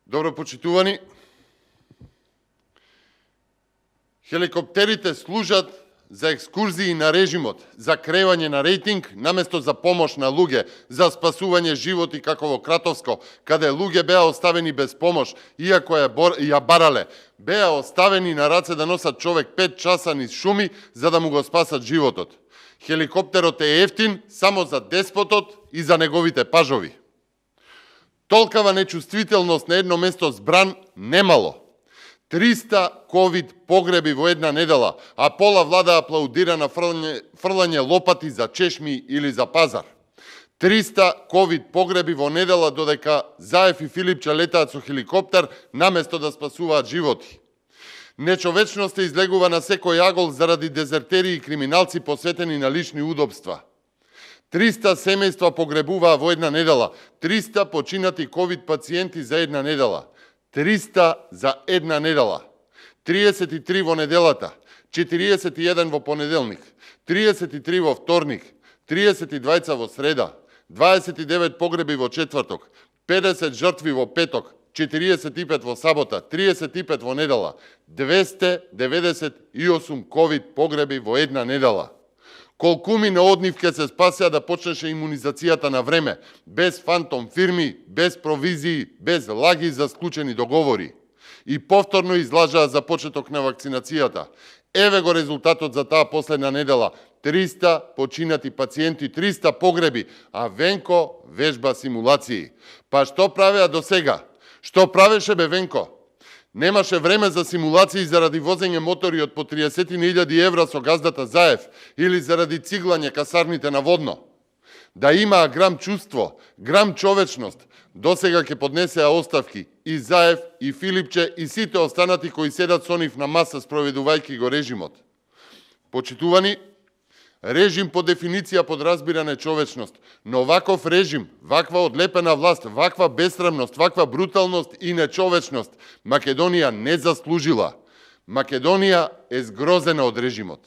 Добро почитувани. Хеликоптерите служат за екскурзии на режимот, за креање на рейтинг, наместо за помош на луѓе, за спасување животи како во Кратовско, каде луѓе беа оставени без помош, иако ја барале. Беа оставени на раце да носат човек 5 часа низ шуми, за да му го спасат животот. Хеликоптерот е ефтин само за деспотот и за неговите пажови. Толкава нечувствителност на едно место збран немало. 300 ковид погреби во една недела, а пола влада аплаудира на фрлање лопати за чешми или за пазар. 300 ковид погреби во недела, додека Заев и Филипче летаат со хеликоптер наместо да спасуваат животи. Нечовечноста излегува на секој агол заради дезертери и криминалци посветени на лични удобства. 300 семејства погребуваа во една недела, 300 починати ковид пациенти за една недела. 300 за една недела. 33 во неделата, 41 во понеделник, 33 во вторник, 32 во среда, 29 погреби во четврток, 50 жртви во петок, 45 во сабота, 35 во недела, 298 ковид погреби во една недела. Колкуми на однив ке се спасеа да почнеше имунизацијата на време, без фантом фирми, без провизии, без лаги за склучени договори. И повторно излажаа за почеток на вакцинацијата. Еве го резултатот за таа последна недела. 300 починати пациенти, 300 погреби, а Венко вежба симулации. Па што правеа до сега? Што правеше бе Венко? Немаше време за симулации заради возење мотори од по 30.000 евра со газдата Заев или заради циглање касарните на Водно. Да имаа грам чувство, грам човечност, досега ќе поднесеа оставки и Заев, и Филипче, и сите останати кои седат со нив на маса спроведувајќи го режимот. Почитувани, режим по дефиниција подразбира нечовечност, но ваков режим, ваква одлепена власт, ваква бесрамност, ваква бруталност и нечовечност Македонија не заслужила. Македонија е згрозена од режимот.